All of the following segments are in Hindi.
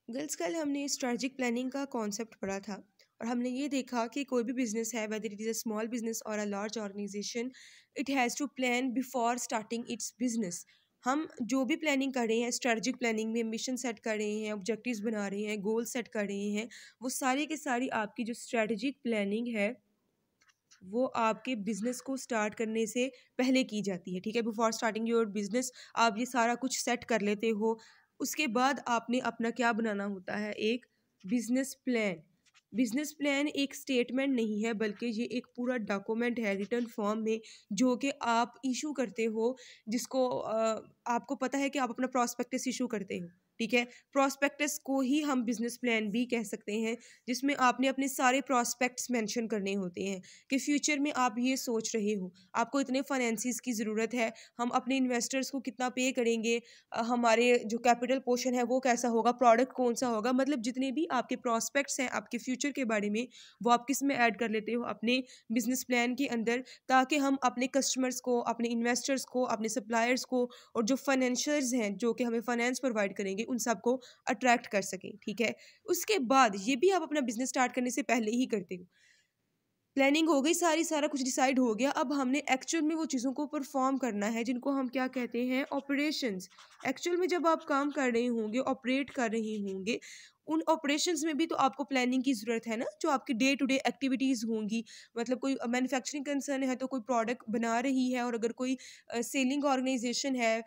गर्ल्स कल हमने स्ट्रेटजिक प्लानिंग का कॉन्सेप्ट पढ़ा था और हमने ये देखा कि कोई भी बिजनेस है, whether it is a small business और a large organisation, it has to plan before starting its business. हम जो भी प्लानिंग कर रहे हैं, स्ट्रेटजिक प्लानिंग में मिशन सेट कर रहे हैं, ऑब्जेक्टिव्स बना रहे हैं, गोल सेट कर रहे हैं, वो सारी की सारी आपकी जो स्ट्रेटजिक प्लानिंग है वो आपके बिजनेस को स्टार्ट करने से पहले की जाती है। ठीक है, बिफोर स्टार्टिंग योर बिजनेस आप ये सारा कुछ सेट कर लेते हो। उसके बाद आपने अपना क्या बनाना होता है, एक बिजनेस प्लान। बिजनेस प्लान एक स्टेटमेंट नहीं है, बल्कि ये एक पूरा डॉक्यूमेंट है रिटर्न फॉर्म में, जो कि आप इशू करते हो, जिसको आपको पता है कि आप अपना प्रॉस्पेक्टस इशू करते हो। ठीक है, प्रॉस्पेक्टस को ही हम बिजनेस प्लान भी कह सकते हैं, जिसमें आपने अपने सारे प्रॉस्पेक्ट्स मेंशन करने होते हैं कि फ्यूचर में आप ये सोच रहे हो, आपको इतने फाइनेंसिस की ज़रूरत है, हम अपने इन्वेस्टर्स को कितना पे करेंगे, हमारे जो कैपिटल पोर्शन है वो कैसा होगा, प्रोडक्ट कौन सा होगा, मतलब जितने भी आपके प्रॉस्पेक्ट्स हैं आपके फ्यूचर के बारे में, वो आप किस में ऐड कर लेते हो, अपने बिजनेस प्लान के अंदर, ताकि हम अपने कस्टमर्स को, अपने इन्वेस्टर्स को, अपने सप्लायर्स को और जो फाइनेंशियर्स हैं जो कि हमें फाइनेंस प्रोवाइड करेंगे, उन सबको अट्रैक्ट कर सकें। ठीक है, उसके बाद ये भी आप अपना बिजनेस स्टार्ट करने से पहले ही करते हो। प्लानिंग हो गई सारी, सारा कुछ डिसाइड हो गया, अब हमने एक्चुअल में वो चीज़ों को परफॉर्म करना है, जिनको हम क्या कहते हैं, ऑपरेशंस। एक्चुअल में जब आप काम कर रहे होंगे, ऑपरेट कर रहे होंगे, उन ऑपरेशंस में भी तो आपको प्लानिंग की ज़रूरत है ना, जो आपकी डे टू डे एक्टिविटीज़ होंगी। मतलब कोई मैन्युफैक्चरिंग कंसर्न है तो कोई प्रोडक्ट बना रही है, और अगर कोई सेलिंग ऑर्गेनाइजेशन है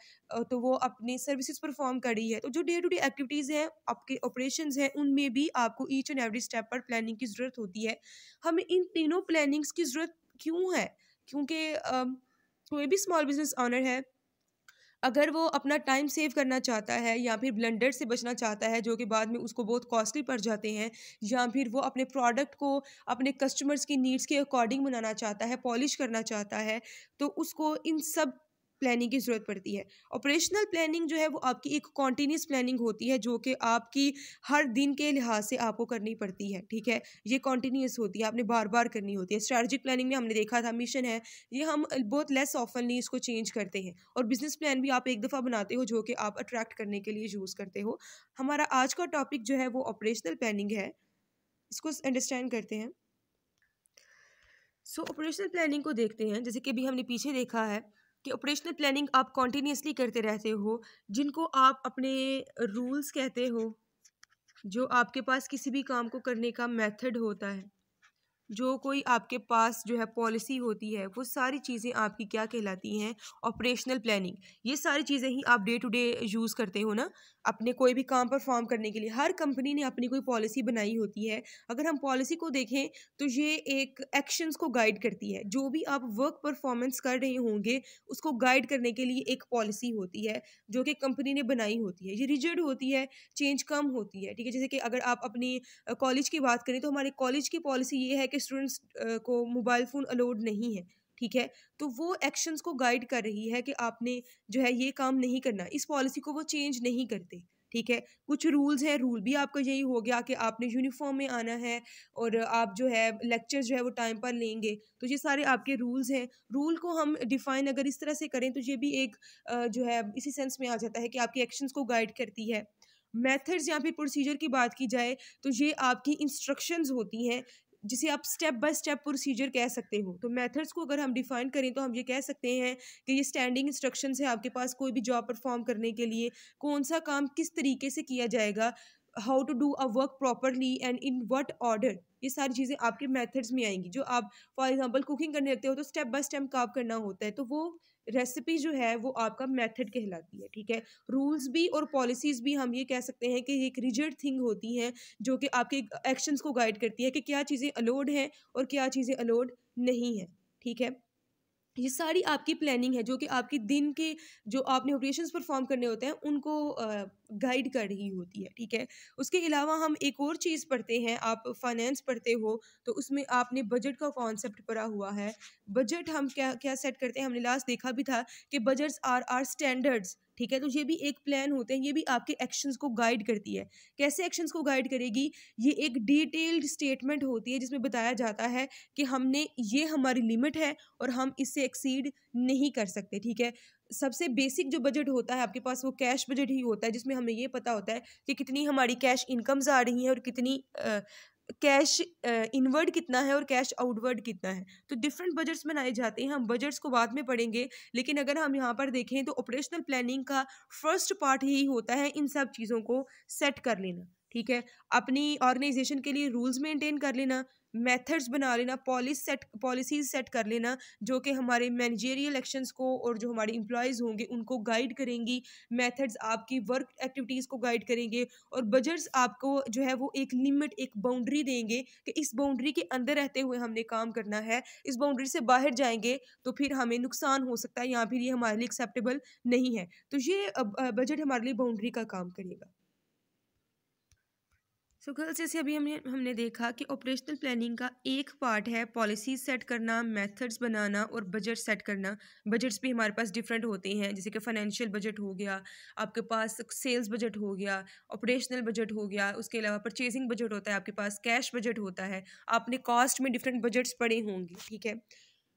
तो वो अपनी सर्विसेज परफॉर्म कर रही है। तो जो डे टू डे एक्टिविटीज़ हैं, आपके ऑपरेशंस हैं, उनमें भी आपको ईच एंड एवरी स्टेप पर प्लानिंग की ज़रूरत होती है। हमें इन तीनों प्लानिंग्स की ज़रूरत क्यों है? क्योंकि कोई भी स्मॉल बिज़नेस ओनर है, अगर वो अपना टाइम सेव करना चाहता है या फिर ब्लंडर से बचना चाहता है, जो कि बाद में उसको बहुत कॉस्टली पड़ जाते हैं, या फिर वो अपने प्रोडक्ट को अपने कस्टमर्स की नीड्स के अकॉर्डिंग बनाना चाहता है, पॉलिश करना चाहता है, तो उसको इन सब प्लानिंग की ज़रूरत पड़ती है। ऑपरेशनल प्लानिंग जो है वो आपकी एक कॉन्टिन्यूस प्लानिंग होती है, जो कि आपकी हर दिन के लिहाज से आपको करनी पड़ती है। ठीक है, ये कॉन्टिन्यूस होती है, आपने बार बार करनी होती है। स्ट्रैटेजिक प्लानिंग में हमने देखा था, मिशन है, ये हम बहुत लेस ऑफनली इसको चेंज करते हैं। और बिजनेस प्लान भी आप एक दफ़ा बनाते हो, जो कि आप अट्रैक्ट करने के लिए यूज़ करते हो। हमारा आज का टॉपिक जो है वो ऑपरेशनल प्लानिंग है, इसको अंडरस्टैंड करते हैं। सो ऑपरेशनल प्लानिंग को देखते हैं। जैसे कि अभी हमने पीछे देखा है कि ऑपरेशनल प्लानिंग आप कॉन्टिन्यूसली करते रहते हो, जिनको आप अपने रूल्स कहते हो, जो आपके पास किसी भी काम को करने का मेथड होता है, जो कोई आपके पास जो है पॉलिसी होती है, वो सारी चीज़ें आपकी क्या कहलाती हैं, ऑपरेशनल प्लानिंग। ये सारी चीज़ें ही आप डे टू डे यूज़ करते हो ना, अपने कोई भी काम परफॉर्म करने के लिए। हर कंपनी ने अपनी कोई पॉलिसी बनाई होती है। अगर हम पॉलिसी को देखें तो ये एक एक्शंस को गाइड करती है। जो भी आप वर्क परफॉर्मेंस कर रहे होंगे, उसको गाइड करने के लिए एक पॉलिसी होती है, जो कि कंपनी ने बनाई होती है। ये रिजिड होती है, चेंज कम होती है। ठीक है, जैसे कि अगर आप अपनी कॉलेज की बात करें, तो हमारे कॉलेज की पॉलिसी ये है कि स्टूडेंट्स को मोबाइल फ़ोन अलाउड नहीं है। ठीक है, तो वो एक्शंस को गाइड कर रही है कि आपने जो है ये काम नहीं करना, इस पॉलिसी को वो चेंज नहीं करते। ठीक है, कुछ रूल्स हैं, रूल भी आपका यही हो गया कि आपने यूनिफॉर्म में आना है, और आप जो है लेक्चर जो है वो टाइम पर लेंगे। तो ये सारे आपके रूल्स हैं। रूल को हम डिफाइन अगर इस तरह से करें, तो ये भी एक जो है इसी सेंस में आ जाता है कि आपके एक्शंस को गाइड करती है। मेथड्स या फिर प्रोसीजर की बात की जाए, तो ये आपकी इंस्ट्रक्शंस होती हैं, जिसे आप स्टेप बाय स्टेप प्रोसीजर कह सकते हो। तो मेथड्स को अगर हम डिफाइन करें, तो हम ये कह सकते हैं कि ये स्टैंडिंग इंस्ट्रक्शंस है आपके पास कोई भी जॉब परफॉर्म करने के लिए, कौन सा काम किस तरीके से किया जाएगा, how to do a work properly and in what order. ये सारी चीज़ें आपके मेथड्स में आएंगी। जो आप फॉर एग्जांपल कुकिंग करने लगते हो, तो स्टेप बाय स्टेप काम करना होता है, तो वो रेसिपी जो है वो आपका मेथड कहलाती है। ठीक है, रूल्स भी और पॉलिसीज़ भी हम ये कह सकते हैं कि ये एक रिजिड थिंग होती हैं, जो कि आपके एक्शंस को गाइड करती है कि क्या चीज़ें अलाउड हैं और क्या चीज़ें अलाउड नहीं हैं। ठीक है, ये सारी आपकी प्लानिंग है, जो कि आपके दिन के जो आपने ऑपरेशंस परफॉर्म करने होते हैं, उनको गाइड कर रही होती है। ठीक है, उसके अलावा हम एक और चीज़ पढ़ते हैं, आप फाइनेंस पढ़ते हो, तो उसमें आपने बजट का कॉन्सेप्ट पढ़ा हुआ है। बजट हम क्या क्या सेट करते हैं, हमने लास्ट देखा भी था कि बजट्स आर स्टैंडर्ड्स। ठीक है। तो ये भी एक प्लान होते हैं, ये भी आपके एक्शंस को गाइड करती है। कैसे एक्शंस को गाइड करेगी? ये एक डिटेल्ड स्टेटमेंट होती है जिसमें बताया जाता है कि हमने ये हमारी लिमिट है और हम इससे एक्सीड नहीं कर सकते, ठीक है। सबसे बेसिक जो बजट होता है आपके पास वो कैश बजट ही होता है, जिसमें हमें ये पता होता है कि कितनी हमारी कैश इनकम्स आ रही हैं और कितनी कैश इनवर्ड कितना है और कैश आउटवर्ड कितना है। तो डिफरेंट बजट्स बनाए जाते हैं, हम बजट्स को बाद में पढ़ेंगे। लेकिन अगर हम यहाँ पर देखें तो ऑपरेशनल प्लानिंग का फर्स्ट पार्ट यही होता है इन सब चीज़ों को सेट कर लेना, ठीक है। अपनी ऑर्गेनाइजेशन के लिए रूल्स मेंटेन कर लेना, मेथड्स बना लेना, पॉलिसीज सेट कर लेना जो कि हमारे मैनेजरियल एक्शंस को और जो हमारे एम्प्लॉयज़ होंगे उनको गाइड करेंगी। मेथड्स आपकी वर्क एक्टिविटीज़ को गाइड करेंगे और बजट्स आपको जो है वो एक लिमिट, एक बाउंड्री देंगे कि इस बाउंड्री के अंदर रहते हुए हमने काम करना है। इस बाउंड्री से बाहर जाएंगे तो फिर हमें नुकसान हो सकता है या फिर ये हमारे लिए एक्सेप्टेबल नहीं है। तो ये बजट हमारे लिए बाउंड्री का काम करेगा। सो गर्ल्स, जैसे अभी हमने देखा कि ऑपरेशनल प्लानिंग का एक पार्ट है पॉलिसीज सेट करना, मेथड्स बनाना और बजट सेट करना। बजट्स भी हमारे पास डिफरेंट होते हैं, जैसे कि फाइनेंशियल बजट हो गया, आपके पास सेल्स बजट हो गया, ऑपरेशनल बजट हो गया, उसके अलावा परचेजिंग बजट होता है, आपके पास कैश बजट होता है। आपने कॉस्ट में डिफरेंट बजट्स पढ़े होंगे, ठीक है।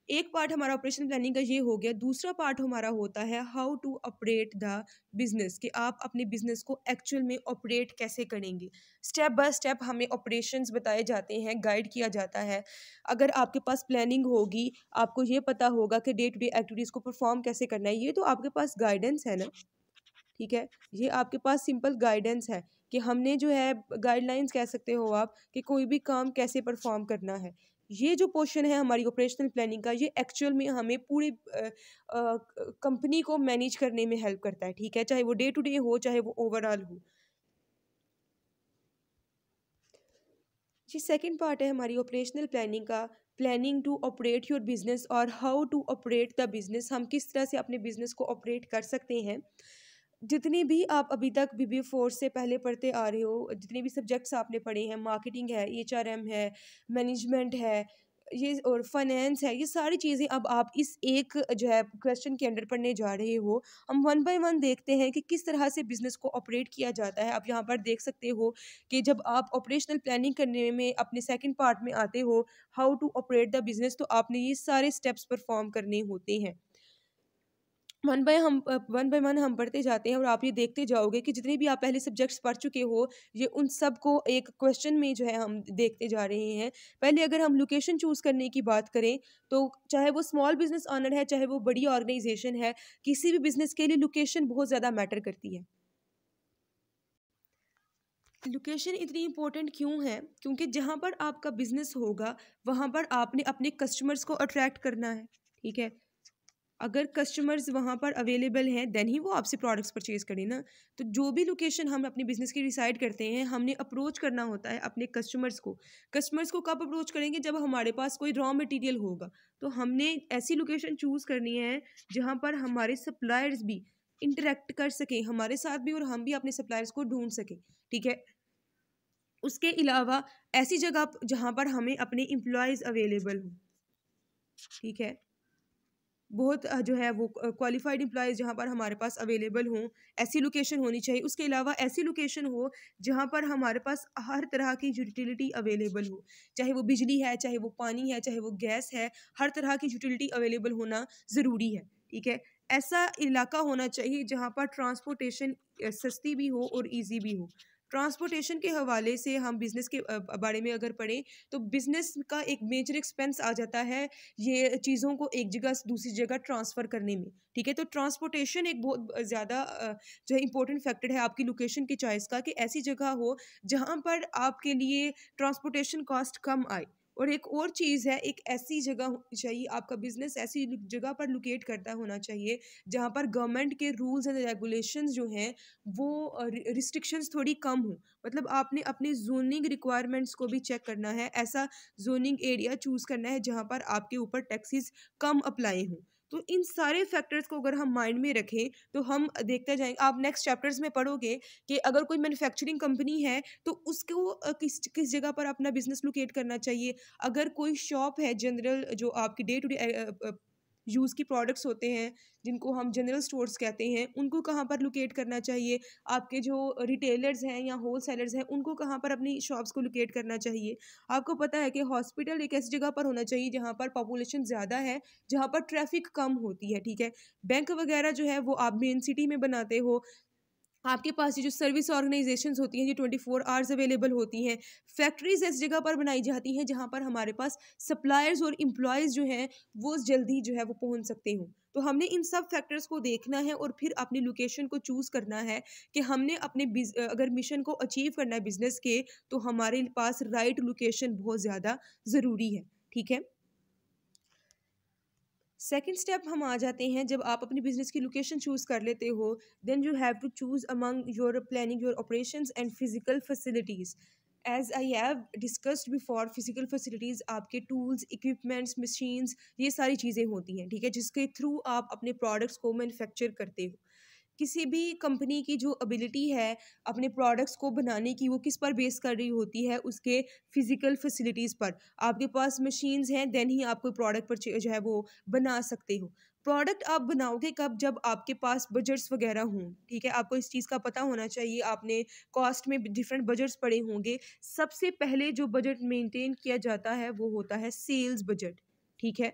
एक पार्ट हमारा ऑपरेशन प्लानिंग का ये हो गया। दूसरा पार्ट हमारा होता है how to operate the business, कि आप अपने बिजनेस को एक्चुअल में ऑपरेट कैसे करेंगे। स्टेप बाय स्टेप हमें ऑपरेशंस बताए जाते हैं, गाइड किया जाता है। अगर आपके पास प्लानिंग होगी, आपको ये पता होगा कि डे टू डे एक्टिविटीज़ को परफॉर्म कैसे करना है। ये तो आपके पास गाइडेंस है ना, ठीक है। ये आपके पास सिंपल गाइडेंस है कि हमने जो है गाइडलाइंस कह सकते हो आप कि कोई भी काम कैसे परफॉर्म करना है। ये जो पोर्शन है हमारी ऑपरेशनल प्लानिंग का, ये एक्चुअल में हमें पूरी कंपनी को मैनेज करने में हेल्प करता है, ठीक है। चाहे वो डे टू डे हो, चाहे वो ओवरऑल हो। जी, सेकंड पार्ट है हमारी ऑपरेशनल प्लानिंग का, planning to operate your business और how to operate the business. हम किस तरह से अपने बिजनेस को ऑपरेट कर सकते हैं। जितनी भी आप अभी तक BBA फोर्स से पहले पढ़ते आ रहे हो, जितने भी सब्जेक्ट्स आपने पढ़े हैं, मार्केटिंग है, HRM है, मैनेजमेंट है, ये और फाइनेंस है, ये सारी चीज़ें अब आप इस एक जो है क्वेश्चन के अंडर पढ़ने जा रहे हो। हम वन बाय वन देखते हैं कि किस तरह से बिजनेस को ऑपरेट किया जाता है। आप यहाँ पर देख सकते हो कि जब आप ऑपरेशनल प्लानिंग करने में अपने सेकंड पार्ट में आते हो, how to operate the business, तो आपने ये सारे स्टेप्स परफॉर्म करने होते हैं। वन बाय वन हम पढ़ते जाते हैं और आप ये देखते जाओगे कि जितने भी आप पहले सब्जेक्ट्स पढ़ चुके हो, ये उन सब को एक क्वेश्चन में जो है हम देखते जा रहे हैं। पहले अगर हम लोकेशन चूज़ करने की बात करें, तो चाहे वो स्मॉल बिजनेस ऑनर है, चाहे वो बड़ी ऑर्गेनाइजेशन है, किसी भी बिजनेस के लिए लोकेशन बहुत ज़्यादा मैटर करती है। लोकेशन इतनी इम्पोर्टेंट क्यों है? क्योंकि जहाँ पर आपका बिजनेस होगा, वहाँ पर आपने अपने कस्टमर्स को अट्रैक्ट करना है, ठीक है। अगर कस्टमर्स वहाँ पर अवेलेबल हैं, देन ही वो आपसे प्रोडक्ट्स परचेज करें ना। तो जो भी लोकेशन हम अपने बिजनेस की डिसाइड करते हैं, हमने अप्रोच करना होता है अपने कस्टमर्स को। कस्टमर्स को कब अप्रोच करेंगे? जब हमारे पास कोई रॉ मटेरियल होगा। तो हमने ऐसी लोकेशन चूज़ करनी है जहाँ पर हमारे सप्लायर्स भी इंटरेक्ट कर सकें हमारे साथ भी और हम भी अपने सप्लायर्स को ढूंढ सकें, ठीक है। उसके अलावा ऐसी जगह जहाँ पर हमें अपने एम्प्लॉयज़ अवेलेबल हों, ठीक है। बहुत जो है वो क्वालिफाइड एम्प्लॉयज़ जहाँ पर हमारे पास अवेलेबल हों, ऐसी लोकेशन होनी चाहिए। उसके अलावा ऐसी लोकेशन हो जहाँ पर हमारे पास हर तरह की यूटिलिटी अवेलेबल हो, चाहे वो बिजली है, चाहे वो पानी है, चाहे वो गैस है, हर तरह की यूटिलिटी अवेलेबल होना ज़रूरी है, ठीक है। ऐसा इलाका होना चाहिए जहाँ पर ट्रांसपोर्टेशन सस्ती भी हो और ईज़ी भी हो। ट्रांसपोर्टेशन के हवाले से हम बिज़नेस के बारे में अगर पढ़ें, तो बिज़नेस का एक मेजर एक्सपेंस आ जाता है ये चीज़ों को एक जगह से दूसरी जगह ट्रांसफ़र करने में, ठीक है। तो ट्रांसपोर्टेशन एक बहुत ज़्यादा जो है इम्पोर्टेंट फैक्टर है आपकी लोकेशन की चॉइस का, कि ऐसी जगह हो जहाँ पर आपके लिए ट्रांसपोर्टेशन कॉस्ट कम आए। और एक और चीज़ है, एक ऐसी जगह होनी चाहिए, आपका बिजनेस ऐसी जगह पर लोकेट करता होना चाहिए जहाँ पर गवर्नमेंट के रूल्स एंड रेगुलेशंस जो हैं वो रिस्ट्रिक्शंस थोड़ी कम हो। मतलब आपने अपनी जोनिंग रिक्वायरमेंट्स को भी चेक करना है, ऐसा जोनिंग एरिया चूज़ करना है जहाँ पर आपके ऊपर टैक्सेस कम अप्लाई हों। तो इन सारे फैक्टर्स को अगर हम माइंड में रखें तो हम देखते जाएंगे, आप नेक्स्ट चैप्टर्स में पढ़ोगे कि अगर कोई मैन्युफैक्चरिंग कंपनी है तो उसको किस किस जगह पर अपना बिजनेस लोकेट करना चाहिए। अगर कोई शॉप है जनरल जो आपकी डे टू डे यूज़ की प्रोडक्ट्स होते हैं जिनको हम जनरल स्टोर्स कहते हैं, उनको कहाँ पर लोकेट करना चाहिए, आपके जो रिटेलर्स हैं या होल सेलर्स हैं उनको कहाँ पर अपनी शॉप्स को लोकेट करना चाहिए। आपको पता है कि हॉस्पिटल एक ऐसी जगह पर होना चाहिए जहाँ पर पॉपुलेशन ज़्यादा है, जहाँ पर ट्रैफिक कम होती है, ठीक है। बैंक वगैरह जो है वो आप मेन सिटी में बनाते हो, आपके पास ये जो सर्विस ऑर्गेनाइजेशंस होती हैं ये 24 आवर्स अवेलेबल होती हैं। फैक्ट्रीज इस जगह पर बनाई जाती हैं जहाँ पर हमारे पास सप्लायर्स और एम्प्लॉयज़ जो हैं वो जल्दी जो है वो पहुँच सकते हों। तो हमने इन सब फैक्टर्स को देखना है और फिर अपनी लोकेशन को चूज़ करना है कि हमने अपने अगर मिशन को अचीव करना है बिजनेस के, तो हमारे पास राइट लोकेशन बहुत ज़्यादा ज़रूरी है, ठीक है। सेकंड स्टेप हम आ जाते हैं, जब आप अपनी बिजनेस की लोकेशन चूज़ कर लेते हो, then you have to choose among your planning your operations and physical facilities. As I have discussed before, physical facilities आपके टूल्स, इक्विपमेंट्स, मशीन्स, ये सारी चीज़ें होती हैं, ठीक है, जिसके थ्रू आप अपने प्रोडक्ट्स को मैन्युफैक्चर करते हो। किसी भी कंपनी की जो एबिलिटी है अपने प्रोडक्ट्स को बनाने की, वो किस पर बेस कर रही होती है, उसके फिजिकल फैसिलिटीज़ पर। आपके पास मशीन्स हैं, देन ही आप कोई प्रोडक्ट पर जो है वो बना सकते हो। प्रोडक्ट आप बनाओगे कब, जब आपके पास बजट्स वगैरह हों, ठीक है। आपको इस चीज़ का पता होना चाहिए, आपने कॉस्ट में डिफरेंट बजट्स पड़े होंगे। सबसे पहले जो बजट मेंटेन किया जाता है वो होता है सेल्स बजट, ठीक है।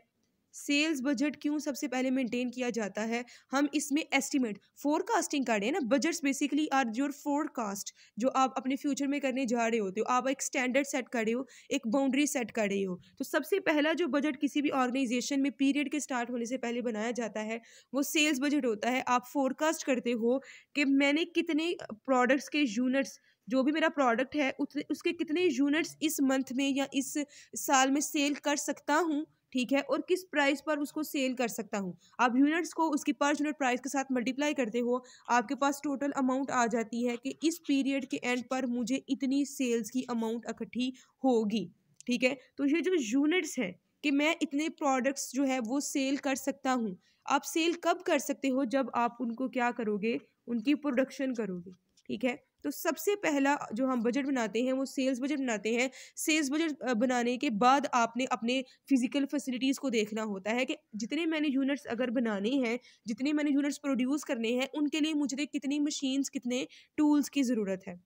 सेल्स बजट क्यों सबसे पहले मेंटेन किया जाता है, हम इसमें एस्टिमेट फोरकास्टिंग कर रहे हैं ना। Budgets basically are your forecast, जो आप अपने फ्यूचर में करने जा रहे होते हो। आप एक स्टैंडर्ड सेट कर रहे हो, एक बाउंड्री सेट कर रहे हो। तो सबसे पहला जो बजट किसी भी ऑर्गेनाइजेशन में पीरियड के स्टार्ट होने से पहले बनाया जाता है वो सेल्स बजट होता है। आप फोरकास्ट करते हो कि मैंने कितने प्रोडक्ट्स के यूनिट्स, जो भी मेरा प्रोडक्ट है उसके कितने यूनिट्स इस मंथ में या इस साल में सेल कर सकता हूँ, ठीक है, और किस प्राइस पर उसको सेल कर सकता हूँ। आप यूनिट्स को उसकी पर यूनिट प्राइस के साथ मल्टीप्लाई करते हो, आपके पास टोटल अमाउंट आ जाती है कि इस पीरियड के एंड पर मुझे इतनी सेल्स की अमाउंट इकट्ठी होगी, ठीक है। तो ये जो यूनिट्स हैं कि मैं इतने प्रोडक्ट्स जो है वो सेल कर सकता हूँ। आप सेल कब कर सकते हो, जब आप उनको क्या करोगे, उनकी प्रोडक्शन करोगे, ठीक है। तो सबसे पहला जो हम बजट बनाते हैं वो सेल्स बजट बनाते हैं। सेल्स बजट बनाने के बाद आपने अपने फिजिकल फैसिलिटीज़ को देखना होता है कि जितने मैंने यूनिट्स अगर बनाने हैं, जितने मैंने यूनिट्स प्रोड्यूस करने हैं, उनके लिए मुझे कितनी मशीन्स, कितने टूल्स की ज़रूरत है।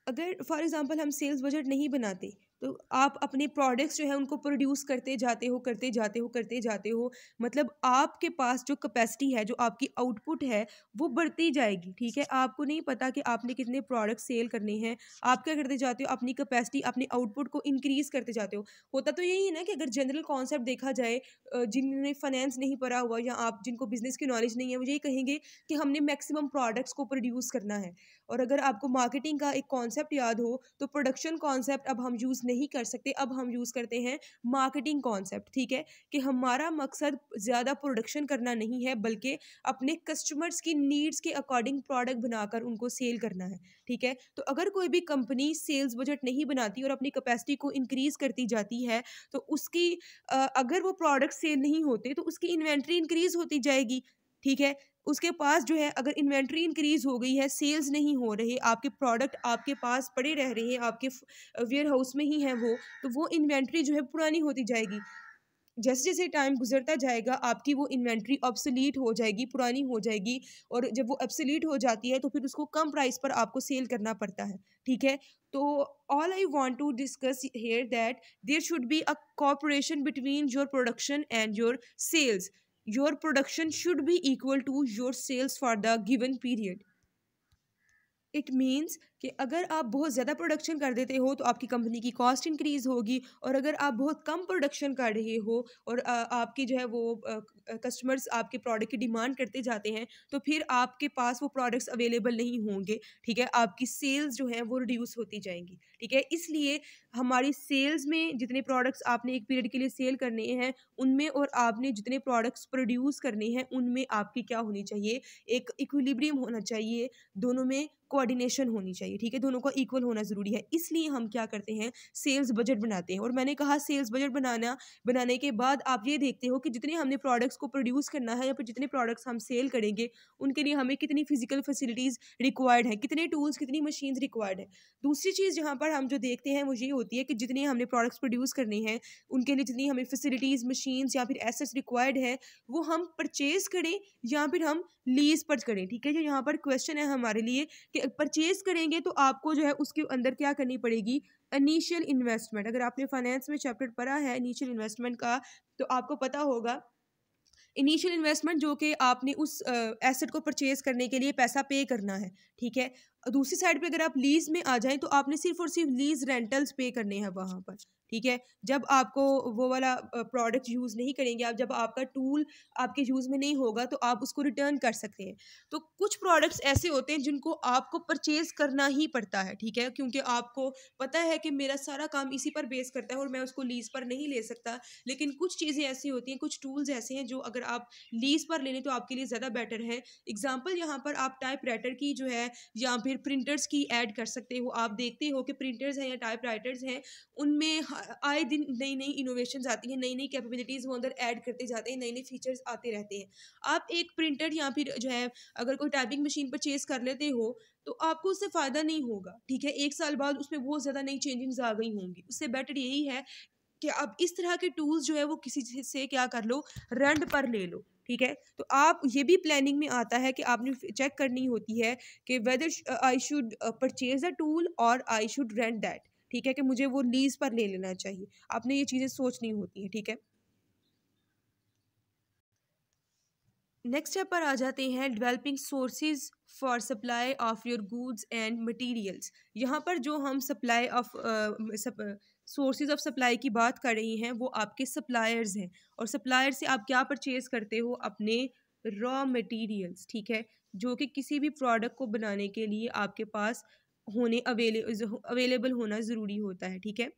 अगर फॉर एग्जांपल हम सेल्स बजट नहीं बनाते, तो आप अपने प्रोडक्ट्स जो है उनको प्रोड्यूस करते जाते हो, करते जाते हो, करते जाते हो, मतलब आपके पास जो कैपेसिटी है, जो आपकी आउटपुट है वो बढ़ती जाएगी, ठीक है। आपको नहीं पता कि आपने कितने प्रोडक्ट सेल करने हैं। आप क्या करते जाते हो, अपनी कैपेसिटी, अपनी आउटपुट को इंक्रीज करते जाते हो। होता तो यही है ना कि अगर जनरल कॉन्सेप्ट देखा जाए, जिन्होंने फाइनेंस नहीं पढ़ा हुआ या आप जिनको बिजनेस की नॉलेज नहीं है, वो यही कहेंगे कि हमने मैक्सिमम प्रोडक्ट्स को प्रोड्यूस करना है। और अगर आपको मार्केटिंग का एक कॉन्सेप्ट याद हो, तो प्रोडक्शन कॉन्सेप्ट अब हम यूज़ नहीं कर सकते, अब हम यूज़ करते हैं मार्केटिंग कॉन्सेप्ट, ठीक है। कि हमारा मकसद ज़्यादा प्रोडक्शन करना नहीं है, बल्कि अपने कस्टमर्स की नीड्स के अकॉर्डिंग प्रोडक्ट बनाकर उनको सेल करना है, ठीक है। तो अगर कोई भी कंपनी सेल्स बजट नहीं बनाती और अपनी कैपेसिटी को इंक्रीज करती जाती है, तो उसकी अगर वो प्रोडक्ट सेल नहीं होते तो उसकी इन्वेंट्री इंक्रीज होती जाएगी, ठीक है। उसके पास जो है अगर इन्वेंट्री इंक्रीज हो गई है, सेल्स नहीं हो रहे, आपके प्रोडक्ट आपके पास पड़े रह रहे हैं, आपके वेयर हाउस में ही हैं वो, तो वो इन्वेंट्री जो है पुरानी होती जाएगी। जैसे जैसे टाइम गुजरता जाएगा आपकी वो इन्वेंट्री ऑब्सोलीट हो जाएगी, पुरानी हो जाएगी। और जब वो ऑब्सोलीट हो जाती है तो फिर उसको कम प्राइस पर आपको सेल करना पड़ता है, ठीक है। तो all I want to discuss here that there should be a cooperation between your production and your sales. Your production should be equal to your sales for the given period. It means कि अगर आप बहुत ज़्यादा प्रोडक्शन कर देते हो तो आपकी कंपनी की कॉस्ट इंक्रीज़ होगी, और अगर आप बहुत कम प्रोडक्शन कर रहे हो और आपकी जो है वो कस्टमर्स आपके प्रोडक्ट की डिमांड करते जाते हैं, तो फिर आपके पास वो प्रोडक्ट्स अवेलेबल नहीं होंगे, ठीक है। आपकी सेल्स जो हैं वो रिड्यूस होती जाएंगी, ठीक है। इसलिए हमारी सेल्स में जितने प्रोडक्ट्स आपने एक पीरियड के लिए सेल करने हैं उनमें, और आपने जितने प्रोडक्ट्स प्रोड्यूस करने हैं उनमें आपकी क्या होनी चाहिए, एक इक्विलिब्रियम होना चाहिए, दोनों में कोऑर्डिनेशन होनी चाहिए। चाहिए, ठीक है, दोनों का इक्वल होना ज़रूरी है। इसलिए हम क्या करते हैं, सेल्स बजट बनाते हैं। और मैंने कहा सेल्स बजट बनाने के बाद आप ये देखते हो कि जितने हमने प्रोडक्ट्स को प्रोड्यूस करना है या फिर जितने प्रोडक्ट्स हम सेल करेंगे उनके लिए हमें कितनी फिजिकल फैसिलिटीज़ रिक्वायर्ड है, कितने टूल्स, कितनी मशीन्स रिक्वायर्ड है। दूसरी चीज़ जहाँ पर हम जो देखते हैं वो ये होती है कि जितने हमने प्रोडक्ट्स प्रोड्यूस करने हैं उनके लिए जितनी हमें फैसिलिटीज़, मशीन्स या फिर एसेट्स रिक्वायर्ड है वो हम परचेज़ करें या फिर हम लीज़ पर करें, ठीक है। जो यहाँ पर क्वेश्चन है हमारे लिए कि परचेज़ करेंगे तो आपको जो है उसके अंदर क्या करनी पड़ेगी, इनिशियल इन्वेस्टमेंट। अगर आपने फाइनेंस में चैप्टर पढ़ा है इनिशियल इन्वेस्टमेंट का तो आपको पता होगा इनिशियल इन्वेस्टमेंट जो कि आपने उस एसेट को परचेज करने के लिए पैसा पे करना है, ठीक है। दूसरी साइड पे अगर आप लीज में आ जाएं तो आपने सिर्फ और सिर्फ लीज रेंटल्स पे करने हैं वहाँ पर, ठीक है। जब आपको वो वाला प्रोडक्ट यूज़ नहीं करेंगे आप, जब आपका टूल आपके यूज़ में नहीं होगा तो आप उसको रिटर्न कर सकते हैं। तो कुछ प्रोडक्ट्स ऐसे होते हैं जिनको आपको परचेज करना ही पड़ता है, ठीक है, क्योंकि आपको पता है कि मेरा सारा काम इसी पर बेस करता है और मैं उसको लीज पर नहीं ले सकता। लेकिन कुछ चीज़ें ऐसी होती हैं, कुछ टूल्स ऐसे हैं जो अगर आप लीज पर ले लें तो आपके लिए ज़्यादा बेटर है। एग्जाम्पल यहाँ पर आप टाइप राइटर की जो है या फिर प्रिंटर्स की ऐड कर सकते हो। आप देखते हो कि प्रिंटर्स हैं या टाइप राइटर्स हैं उनमें आए दिन नई नई इनोवेशंस आती हैं, नई नई कैपेबिलिटीज़ वो अंदर ऐड करते जाते हैं, नए नए फीचर्स आते रहते हैं। आप एक प्रिंटर या फिर जो है अगर कोई टाइपिंग मशीन परचेज कर लेते हो तो आपको उससे फ़ायदा नहीं होगा, ठीक है। 1 साल बाद उसमें बहुत ज़्यादा नई चेंजिंग्स आ गई होंगी। उससे बेटर यही है कि आप इस तरह के टूल्स जो है वो किसी से क्या कर लो, रेंट पर ले लो, ठीक है। तो आप ये भी प्लानिंग में आता है कि आपने चेक करनी होती है कि whether I should purchase a tool और आई शुड रेंट दैट, ठीक है, कि मुझे वो लीज पर ले लेना चाहिए। आपने ये चीज़ें सोचनी होती हैं, ठीक है। नेक्स्ट स्टेप पर आ जाते हैं developing sources for supply of your goods and materials. यहाँ पर जो हम supply of sources of supply की बात कर रही हैं वो आपके सप्लायर्स हैं। और सप्लायर से आप क्या परचेज करते हो, अपने रॉ मटेरियल्स, ठीक है, जो कि किसी भी प्रोडक्ट को बनाने के लिए आपके पास अवेलेबल होना ज़रूरी होता है, ठीक है।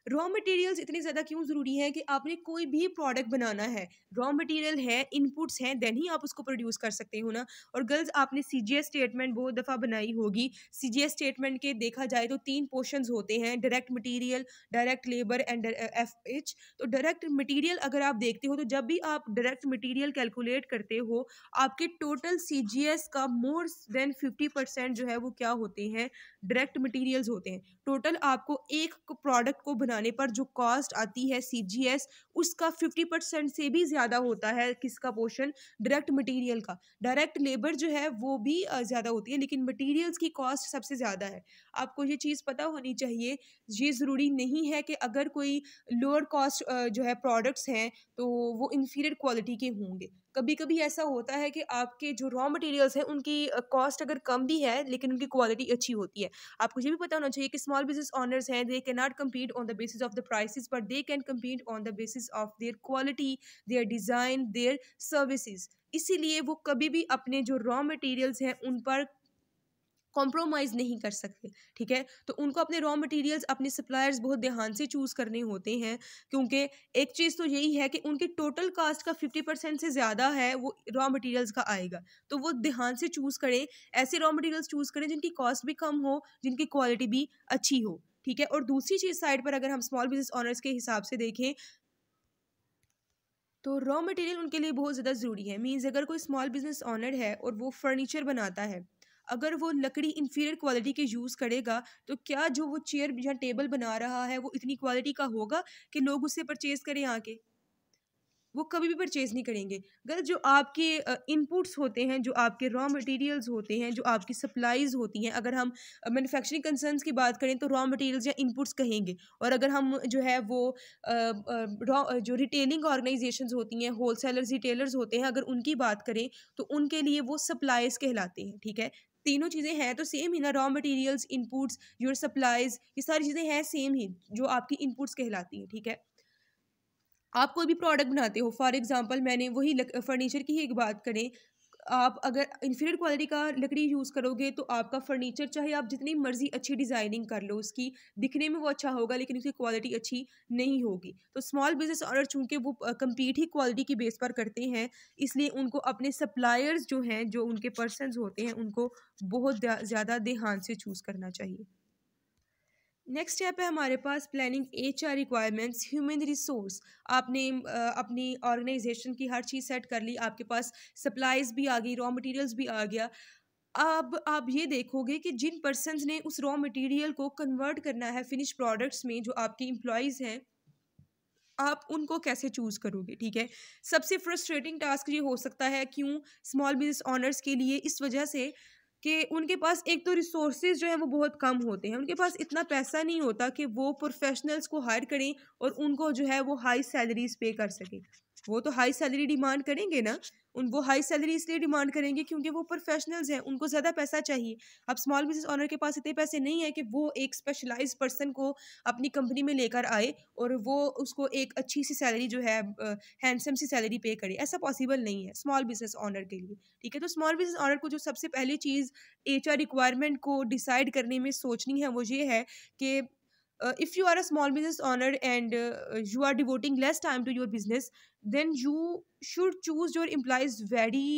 रॉ मटेरियल्स इतने ज़्यादा क्यों ज़रूरी है कि आपने कोई भी प्रोडक्ट बनाना है, रॉ मटेरियल है, इनपुट्स हैं, देन ही आप उसको प्रोड्यूस कर सकते हो ना। और गर्ल्स आपने सीजीएस स्टेटमेंट बहुत दफ़ा बनाई होगी। सीजीएस स्टेटमेंट के देखा जाए तो 3 पोर्शंस होते हैं, direct material, direct labour and FH. तो डायरेक्ट मटेरियल अगर आप देखते हो तो जब भी आप डायरेक्ट मटेरियल कैलकुलेट करते हो आपके टोटल सीजीएस का मोर देन 50% जो है वो क्या होते हैं, डायरेक्ट मटेरियल्स होते हैं। टोटल आपको एक प्रोडक्ट को बनाने पर जो कॉस्ट आती है सीजीएस उसका 50% से भी ज़्यादा होता है, किसका पोर्शन, डायरेक्ट मटेरियल का। डायरेक्ट लेबर जो है वो भी ज़्यादा होती है लेकिन मटेरियल्स की कॉस्ट सबसे ज़्यादा है। आपको ये चीज़ पता होनी चाहिए। ये ज़रूरी नहीं है कि अगर कोई लोअर कॉस्ट जो है प्रोडक्ट्स हैं तो वो इन्फीरियर क्वालिटी के होंगे। कभी कभी ऐसा होता है कि आपके जो रॉ मटेरियल्स हैं उनकी कॉस्ट अगर कम भी है लेकिन उनकी क्वालिटी अच्छी होती है। आपको ये भी पता होना चाहिए कि स्मॉल बिजनेस ओनर्स हैं, they can not compete on the basis of the prices but they can compete on the basis of their quality, their design, their services. इसीलिए वो कभी भी अपने जो रॉ मटेरियल्स हैं उन पर कॉम्प्रोमाइज़ नहीं कर सकते, ठीक है। तो उनको अपने रॉ मटेरियल्स, अपने सप्लायर्स बहुत ध्यान से चूज़ करने होते हैं क्योंकि एक चीज़ तो यही है कि उनके टोटल कास्ट का 50% से ज़्यादा है वो रॉ मटेरियल्स का आएगा। तो वो ध्यान से चूज़ करें, ऐसे रॉ मटेरियल्स चूज़ करें जिनकी कॉस्ट भी कम हो, जिनकी क्वालिटी भी अच्छी हो, ठीक है। और दूसरी चीज़ साइड पर अगर हम स्मॉल बिजनेस ऑनर्स के हिसाब से देखें तो रॉ मटेरियल उनके लिए बहुत ज़्यादा ज़रूरी है। मीन्स अगर कोई स्मॉल बिजनेस ऑनर है और वो फर्नीचर बनाता है, अगर वो लकड़ी इंफीरियर क्वालिटी के यूज़ करेगा तो क्या जो वो चेयर या टेबल बना रहा है वो इतनी क्वालिटी का होगा कि लोग उससे परचेज करें आके? वो कभी भी परचेज नहीं करेंगे। अगर जो आपके इनपुट्स होते हैं, जो आपके रॉ मटेरियल्स होते हैं, जो आपकी सप्लाईज होती हैं, अगर हम मैन्युफैक्चरिंग कंसर्न्स की बात करें तो रॉ मटेरियल्स या इनपुट्स कहेंगे। और अगर हम जो है वो रॉ जो रिटेलिंग ऑर्गेनाइजेशंस होती हैं, होलसेलर्स, रिटेलर्स होते हैं, अगर उनकी बात करें तो उनके लिए वो सप्लाईज कहलाते हैं, ठीक है। तीनों चीज़ें हैं तो सेम ही ना, raw materials, inputs, your supplies, ये सारी चीज़ें हैं सेम ही जो आपकी इनपुट्स कहलाती हैं, ठीक है। आप कोई भी प्रोडक्ट बनाते हो, फॉर एग्जांपल मैंने वही फर्नीचर की ही एक बात करें, आप अगर इन्फीरियर क्वालिटी का लकड़ी यूज़ करोगे तो आपका फर्नीचर चाहे आप जितनी मर्जी अच्छी डिज़ाइनिंग कर लो उसकी, दिखने में वो अच्छा होगा लेकिन उसकी क्वालिटी अच्छी नहीं होगी। तो स्मॉल बिजनेस ऑनर चूंकि वो compete ही क्वालिटी की बेस पर करते हैं, इसलिए उनको अपने सप्लायर्स जो हैं, जो उनके पर्सनस होते हैं, उनको बहुत ज़्यादा ध्यान से चूज़ करना चाहिए। नेक्स्ट स्टेप है हमारे पास planning HR requirements, human resource. आपने अपनी ऑर्गेनाइजेशन की हर चीज़ सेट कर ली, आपके पास सप्लाईज भी आ गई, रॉ मटेरियल्स भी आ गया। अब आप ये देखोगे कि जिन पर्सनस ने उस रॉ मटेरियल को कन्वर्ट करना है फिनिश प्रोडक्ट्स में, जो आपके एम्प्लॉयज़ हैं, आप उनको कैसे चूज़ करोगे, ठीक है। सबसे फ्रस्ट्रेटिंग टास्क ये हो सकता है, क्यों, स्मॉल बिजनेस ऑनर्स के लिए, इस वजह से कि उनके पास एक तो रिसोर्सेज जो है वो बहुत कम होते हैं, उनके पास इतना पैसा नहीं होता कि वो प्रोफेशनल्स को हायर करें और उनको जो है वो हाई सैलरीज पे कर सकें। वो तो हाई सैलरी डिमांड करेंगे ना, उन वो हाई सैलरी इसलिए डिमांड करेंगे क्योंकि वो प्रोफेशनल्स हैं, उनको ज़्यादा पैसा चाहिए। अब स्मॉल बिजनेस ऑनर के पास इतने पैसे नहीं है कि वो एक स्पेशलाइज पर्सन को अपनी कंपनी में लेकर आए और वो उसको एक अच्छी सी सैलरी जो है, हैंडसम सी सैलरी पे करे। ऐसा पॉसिबल नहीं है स्मॉल बिजनेस ऑनर के लिए, ठीक है। तो स्मॉल बिजनेस ऑनर को जो सबसे पहली चीज़ HR रिक्वायरमेंट को डिसाइड करने में सोचनी है वो ये है कि if you are a small business owner and you are devoting less time to your business, then you should choose your employees very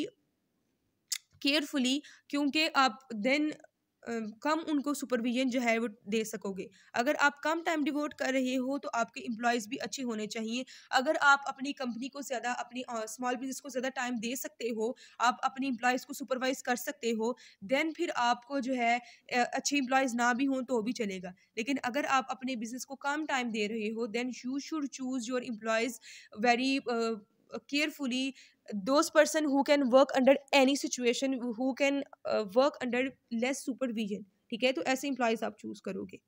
carefully, क्योंकि आप देन कम उनको सुपरविजन जो है वो दे सकोगे। अगर आप कम टाइम डिवोट कर रहे हो तो आपके एम्प्लॉयज़ भी अच्छे होने चाहिए। अगर आप अपनी कंपनी को ज़्यादा, अपनी स्मॉल बिजनेस को ज़्यादा टाइम दे सकते हो, आप अपनी एम्प्लॉयज़ को सुपरवाइज कर सकते हो, देन फिर आपको जो है अच्छे एम्प्लॉयज़ ना भी हों तो भी चलेगा। लेकिन अगर आप अपने बिजनेस को कम टाइम दे रहे हो, then you should choose your employees very carefully, those person who can work under any situation, who can work under less supervision, ठीक है। तो ऐसे एम्प्लॉयज आप चूज करोगे।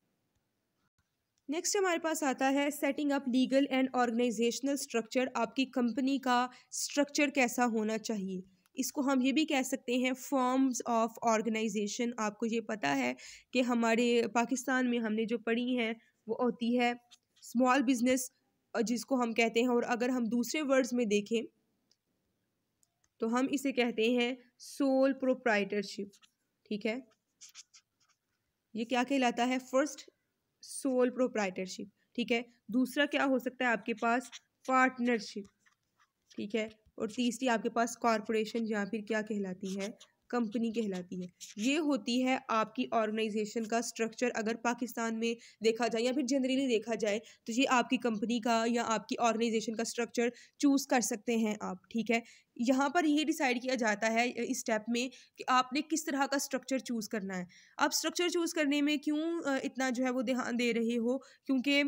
नेक्स्ट हमारे पास आता है setting up legal and organizational structure. आपकी कंपनी का स्ट्रक्चर कैसा होना चाहिए, इसको हम ये भी कह सकते हैं फॉर्म्स ऑफ ऑर्गेनाइजेशन। आपको ये पता है कि हमारे पाकिस्तान में हमने जो पढ़ी हैं वो होती है स्मॉल बिजनेस, जिसको हम कहते हैं, और अगर हम दूसरे वर्ड्स में देखें तो हम इसे कहते हैं सोल प्रोप्राइटरशिप, ठीक है। ये क्या कहलाता है, फर्स्ट सोल प्रोप्राइटरशिप, ठीक है। दूसरा क्या हो सकता है आपके पास, पार्टनरशिप, ठीक है। और तीसरी आपके पास कॉरपोरेशन, या फिर क्या कहलाती है, कंपनी कहलाती है। ये होती है आपकी ऑर्गेनाइजेशन का स्ट्रक्चर। अगर पाकिस्तान में देखा जाए या फिर जनरली देखा जाए तो ये आपकी कंपनी का या आपकी ऑर्गेनाइजेशन का स्ट्रक्चर चूज़ कर सकते हैं आप, ठीक है। यहाँ पर ये डिसाइड किया जाता है इस स्टेप में कि आपने किस तरह का स्ट्रक्चर चूज़ करना है। आप स्ट्रक्चर चूज़ करने में क्यों इतना जो है वो ध्यान दे रहे हो, क्योंकि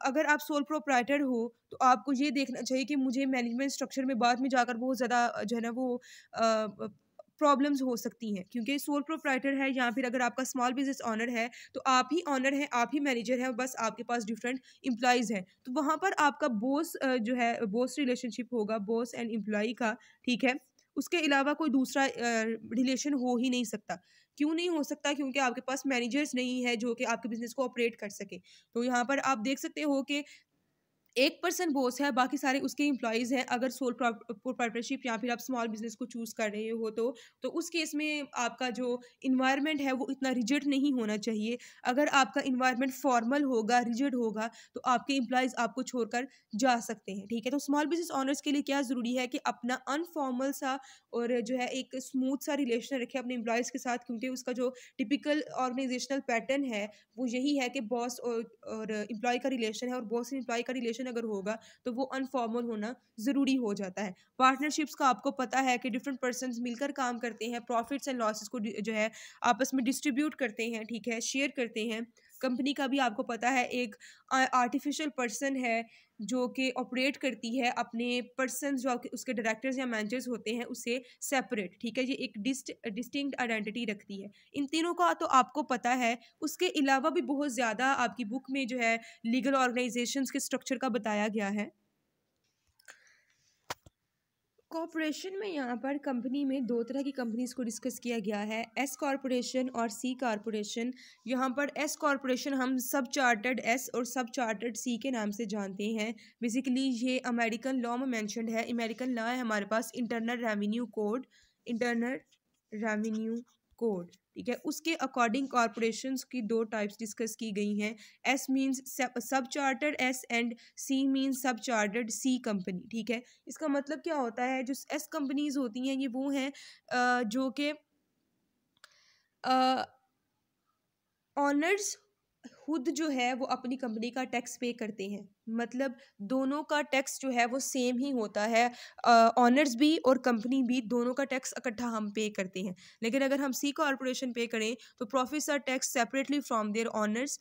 अगर आप सोल प्रोप्राइटर हो तो आपको ये देखना चाहिए कि मुझे मैनेजमेंट स्ट्रक्चर में बाद में जाकर बहुत ज़्यादा जो है ना वो प्रॉब्लम्स हो सकती हैं, क्योंकि सोल प्रोप्राइटर है या फिर अगर आपका स्मॉल बिजनेस ऑनर है तो आप ही ऑनर हैं, आप ही मैनेजर हैं, बस आपके पास डिफरेंट एम्प्लॉयज़ हैं। तो वहाँ पर आपका बॉस जो है बॉस रिलेशनशिप होगा, बॉस एंड एम्प्लॉय का, ठीक है। उसके अलावा कोई दूसरा रिलेशन हो ही नहीं सकता। क्यों नहीं हो सकता, क्योंकि आपके पास मैनेजर्स नहीं है जो कि आपके बिजनेस को ऑपरेट कर सके। तो यहाँ पर आप देख सकते हो कि एक पर्सन बॉस है, बाकी सारे उसके एम्प्लॉयज़ हैं। अगर सोल प्रोप्राइटरशिप या फिर आप स्मॉल बिजनेस को चूज़ कर रहे हो तो उस केस में आपका जो इन्वायरमेंट है वो इतना रिजिड नहीं होना चाहिए। अगर आपका इन्वायरमेंट फॉर्मल होगा, रिजिड होगा, तो आपके एम्प्लॉयज़ आपको छोड़कर जा सकते हैं, ठीक है। तो स्मॉल बिजनेस ऑनर्स के लिए क्या ज़रूरी है कि अपना अनफॉर्मल सा और जो है एक स्मूथ सा रिलेशन रखें अपने एम्प्लॉयज़ के साथ, क्योंकि उसका जो टिपिकल ऑर्गेनाइजेशनल पैटर्न है वो यही है कि बॉस और एम्प्लॉय का रिलेशन है, और बॉस एंड एम्प्लॉय का रिलेशन अगर होगा तो वो अनफॉर्मल होना ज़रूरी हो जाता है। पार्टनरशिप्स का आपको पता है कि डिफरेंट पर्सन्स मिलकर काम करते हैं, प्रॉफिट्स एंड लॉसेस को जो है आपस में डिस्ट्रीब्यूट करते हैं, ठीक है, शेयर करते हैं। कंपनी का भी आपको पता है एक आर्टिफिशियल पर्सन है जो कि ऑपरेट करती है अपने पर्सन जो उसके डायरेक्टर्स या मैनेजर्स होते हैं उससे सेपरेट, ठीक है। ये एक डिस्टिंक्ट आइडेंटिटी रखती है। इन तीनों का तो आपको पता है। उसके अलावा भी बहुत ज़्यादा आपकी बुक में जो है लीगल ऑर्गेनाइजेशंस के स्ट्रक्चर का बताया गया है। कॉरपोरेशन में यहाँ पर कंपनी में दो तरह की कंपनीज को डिस्कस किया गया है, एस कॉरपोरेशन और सी कॉरपोरेशन। यहाँ पर एस कॉरपोरेशन हम सब चार्टर्ड एस और सब चार्टर्ड सी के नाम से जानते हैं। बेसिकली ये अमेरिकन लॉ में मेंशन्ड है। अमेरिकन लॉ है हमारे पास internal revenue code, internal revenue code, ठीक है। उसके अकॉर्डिंग कॉरपोरेशंस की दो टाइप्स डिस्कस की गई हैं। S means sub chartered S and C means sub chartered C company, ठीक है। इसका मतलब क्या होता है, जो एस कंपनीज होती हैं ये वो हैं जो कि ऑनर्स खुद जो है वो अपनी कंपनी का टैक्स पे करते हैं। मतलब दोनों का टैक्स जो है वो सेम ही होता है, ऑनर्स भी और कंपनी भी दोनों का टैक्स इकट्ठा हम पे करते हैं। लेकिन अगर हम सी कॉरपोरेशन पे करें तो profits are tax separately from their owners.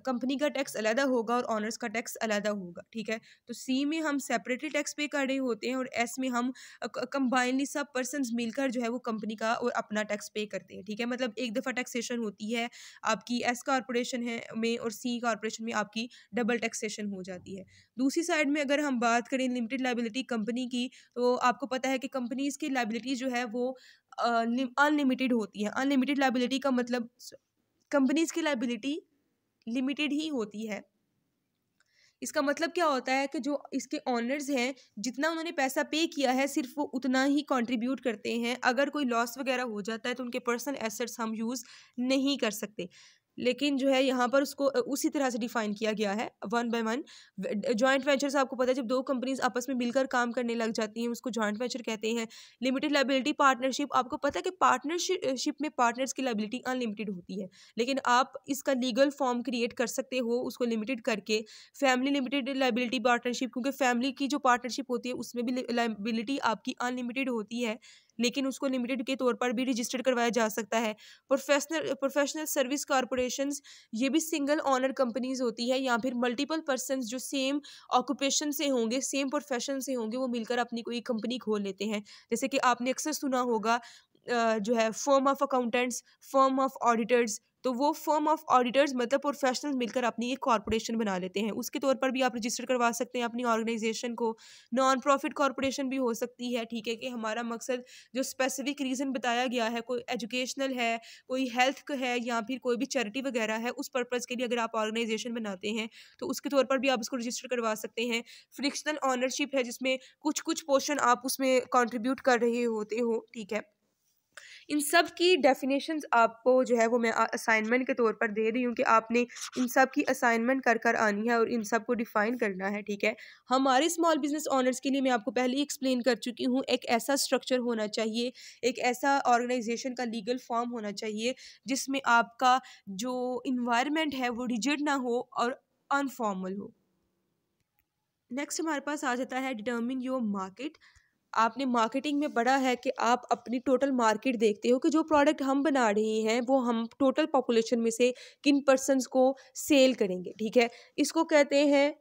Company का टैक्स अलग होगा और ऑनर्स का टैक्स अलग होगा, ठीक है। तो सी में हम सेपरेटली टैक्स पे कर रहे होते हैं और एस में हम कंबाइनली सब पर्सनस मिलकर जो है वो कंपनी का और अपना टैक्स पे करते हैं, ठीक है। मतलब एक दफ़ा टैक्सेशन होती है आपकी एस कॉरपोरेशन है में और सी कॉरपोरेशन में आपकी डबल टैक्सेशन हो जाती है। दूसरी साइड में अगर हम बात करें लिमिटेड लायबिलिटी कंपनी की, तो आपको पता है कि कंपनीज की लायबिलिटी जो है वो अनलिमिटेड होती है। अनलिमिटेड लायबिलिटी का मतलब कंपनीज की लायबिलिटी लिमिटेड ही होती है। इसका मतलब क्या होता है कि जो इसके ऑनर्स हैं जितना उन्होंने पैसा पे किया है सिर्फ वो उतना ही कंट्रीब्यूट करते हैं। अगर कोई लॉस वगैरह हो जाता है तो उनके पर्सनल एसेट्स हम यूज़ नहीं कर सकते। लेकिन जो है यहाँ पर उसको उसी तरह से डिफाइन किया गया है one by one. Joint ventures आपको पता है जब दो कंपनीज आपस में मिलकर काम करने लग जाती हैं उसको जॉइंट वेंचर कहते हैं। लिमिटेड लायबिलिटी पार्टनरशिप, आपको पता है कि पार्टनरशिप में पार्टनर्स की लायबिलिटी अनलिमिटेड होती है, लेकिन आप इसका लीगल फॉर्म क्रिएट कर सकते हो उसको लिमिटेड करके। फैमिली लिमिटेड लायबिलिटी पार्टनरशिप, क्योंकि फैमिली की जो पार्टनरशिप होती है उसमें भी लायबिलिटी आपकी अनलिमिटेड होती है, लेकिन उसको लिमिटेड के तौर पर भी रजिस्टर्ड करवाया जा सकता है। प्रोफेशनल सर्विस कॉरपोरेशंस, ये भी सिंगल ऑनर कंपनीज होती है या फिर मल्टीपल पर्सन्स जो सेम ऑक्यूपेशन से होंगे, सेम प्रोफेशन से होंगे, वो मिलकर अपनी कोई कंपनी खोल लेते हैं। जैसे कि आपने अक्सर सुना होगा जो है firm of accountants, firm of auditors. तो वो फर्म ऑफ ऑडिटर्स मतलब प्रोफेशनल मिलकर अपनी एक कॉरपोरेशन बना लेते हैं, उसके तौर पर भी आप रजिस्टर करवा सकते हैं अपनी ऑर्गेनाइजेशन को। नॉन प्रॉफिट कॉरपोरेशन भी हो सकती है, ठीक है, कि हमारा मकसद जो स्पेसिफिक रीज़न बताया गया है, कोई एजुकेशनल है, कोई हेल्थ का है या फिर कोई भी चैरिटी वगैरह है, उस पर्पज़ के लिए अगर आप ऑर्गेनाइजेशन बनाते हैं तो उसके तौर पर भी आप उसको रजिस्टर करवा सकते हैं। फ्रिक्शनल ऑनरशिप है जिसमें कुछ कुछ पोर्शन आप उसमें कॉन्ट्रीब्यूट कर रहे होते हो, ठीक है। इन सब की डेफिनेशंस आपको जो है वो मैं असाइनमेंट के तौर पर दे रही हूँ कि आपने इन सब की असाइनमेंट कर कर आनी है और इन सब को डिफाइन करना है, ठीक है। हमारे स्मॉल बिजनेस ऑनर्स के लिए मैं आपको पहले ही एक्सप्लेन कर चुकी हूँ, एक ऐसा स्ट्रक्चर होना चाहिए, एक ऐसा ऑर्गेनाइजेशन का लीगल फॉर्म होना चाहिए जिसमें आपका जो इन्वायरमेंट है वो रिजिड ना हो और अनफॉर्मल हो। नेक्स्ट हमारे पास आ जाता है डिटर्मिन योर मार्केट। आपने मार्केटिंग में पढ़ा है कि आप अपनी टोटल मार्केट देखते हो कि जो प्रोडक्ट हम बना रहे हैं वो हम टोटल पॉपुलेशन में से किन पर्सन्स को सेल करेंगे, ठीक है। इसको कहते हैं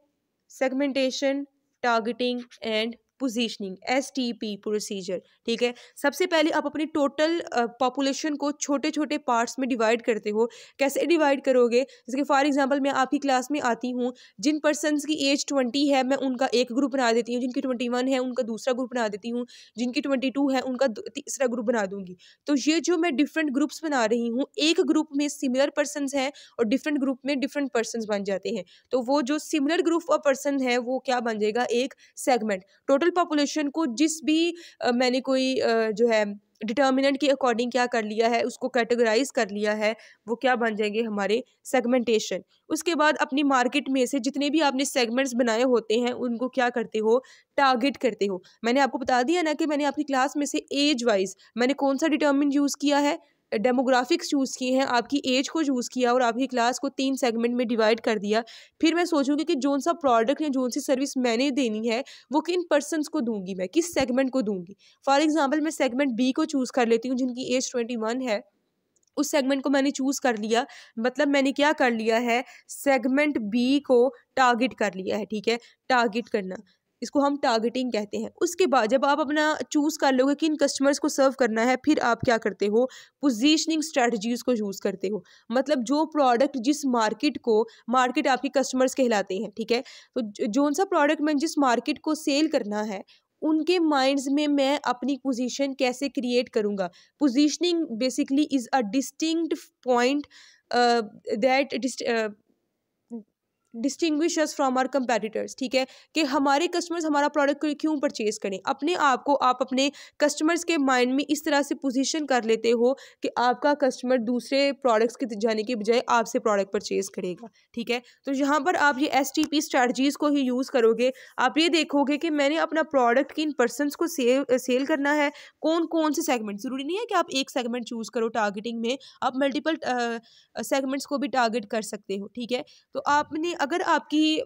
segmentation, targeting and positioning, STP procedure, ठीक है। सबसे पहले आप अपनी टोटल पॉपुलेशन को छोटे छोटे पार्ट्स में डिवाइड करते हो। कैसे डिवाइड करोगे, जैसे कि फॉर एग्जांपल मैं आपकी क्लास में आती हूँ, जिन पर्सन्स की एज 20 है मैं उनका एक ग्रुप बना देती हूँ, जिनकी 21 है उनका दूसरा ग्रुप बना देती हूँ, जिनकी 22 है उनका तीसरा ग्रुप बना दूंगी। तो ये जो मैं डिफरेंट ग्रुप्स बना रही हूँ, एक ग्रुप में सिमिलर पर्सनस हैं और डिफरेंट ग्रुप में डिफरेंट पर्सनस बन जाते हैं। तो वो जो सिमिलर ग्रुप ऑफ पर्सन है वो क्या बन जाएगा, एक सेगमेंट। टोटल पॉपुलेशन को जिस भी मैंने कोई जो है डिटर्मिनेंट के अकॉर्डिंग क्या कर लिया है, उसको कैटेगराइज कर लिया है, वो क्या बन जाएंगे, हमारे सेगमेंटेशन। उसके बाद अपनी मार्केट में से जितने भी आपने सेगमेंट्स बनाए होते हैं उनको क्या करते हो, टारगेट करते हो। मैंने आपको बता दिया ना कि मैंने अपनी क्लास में से एज वाइज मैंने कौन सा डिटर्मिन यूज़ किया है, डेमोग्राफिक्स चूज़ किए हैं, आपकी एज को चूज़ किया और आपकी क्लास को 3 सेगमेंट में डिवाइड कर दिया। फिर मैं सोचूंगी कि जोन सा प्रोडक्ट या जोन सी सर्विस मैंने देनी है वो किन पर्सन्स को दूंगी, मैं किस सेगमेंट को दूंगी। फॉर एग्जांपल मैं सेगमेंट बी को चूज़ कर लेती हूँ जिनकी एज 21 है, उस सेगमेंट को मैंने चूज़ कर लिया, मतलब मैंने क्या कर लिया है, सेगमेंट बी को टारगेट कर लिया है, ठीक है। टारगेट करना, इसको हम टारगेटिंग कहते हैं। उसके बाद जब आप अपना चूज़ कर लोगे कि इन कस्टमर्स को सर्व करना है, फिर आप क्या करते हो, पोजीशनिंग स्ट्रेटजीज को यूज़ करते हो। मतलब जो प्रोडक्ट जिस मार्केट को, मार्केट आपके कस्टमर्स कहलाते हैं, ठीक है। तो जोन सा प्रोडक्ट मैं जिस मार्केट को सेल करना है उनके माइंड्स में मैं अपनी पोजीशन कैसे क्रिएट करूँगा। Positioning basically is a distinct point that distinguish us from our competitors, ठीक है, कि हमारे कस्टमर्स हमारा प्रोडक्ट क्यों परचेज करें। अपने आप को आप अपने कस्टमर्स के माइंड में इस तरह से पोजीशन कर लेते हो कि आपका कस्टमर दूसरे प्रोडक्ट्स के जाने के बजाय आपसे प्रोडक्ट परचेज करेगा, ठीक है। तो यहाँ पर आप ये STP स्ट्रैटजीज को ही यूज़ करोगे। आप ये देखोगे कि मैंने अपना प्रोडक्ट किन पर्सनस को सेल करना है, कौन कौन से सेगमेंट। ज़रूरी नहीं है कि आप एक सेगमेंट चूज़ करो टारगेटिंग में, आप मल्टीपल सेगमेंट्स को भी टारगेट कर सकते हो, ठीक है। तो आपने अगर आपकी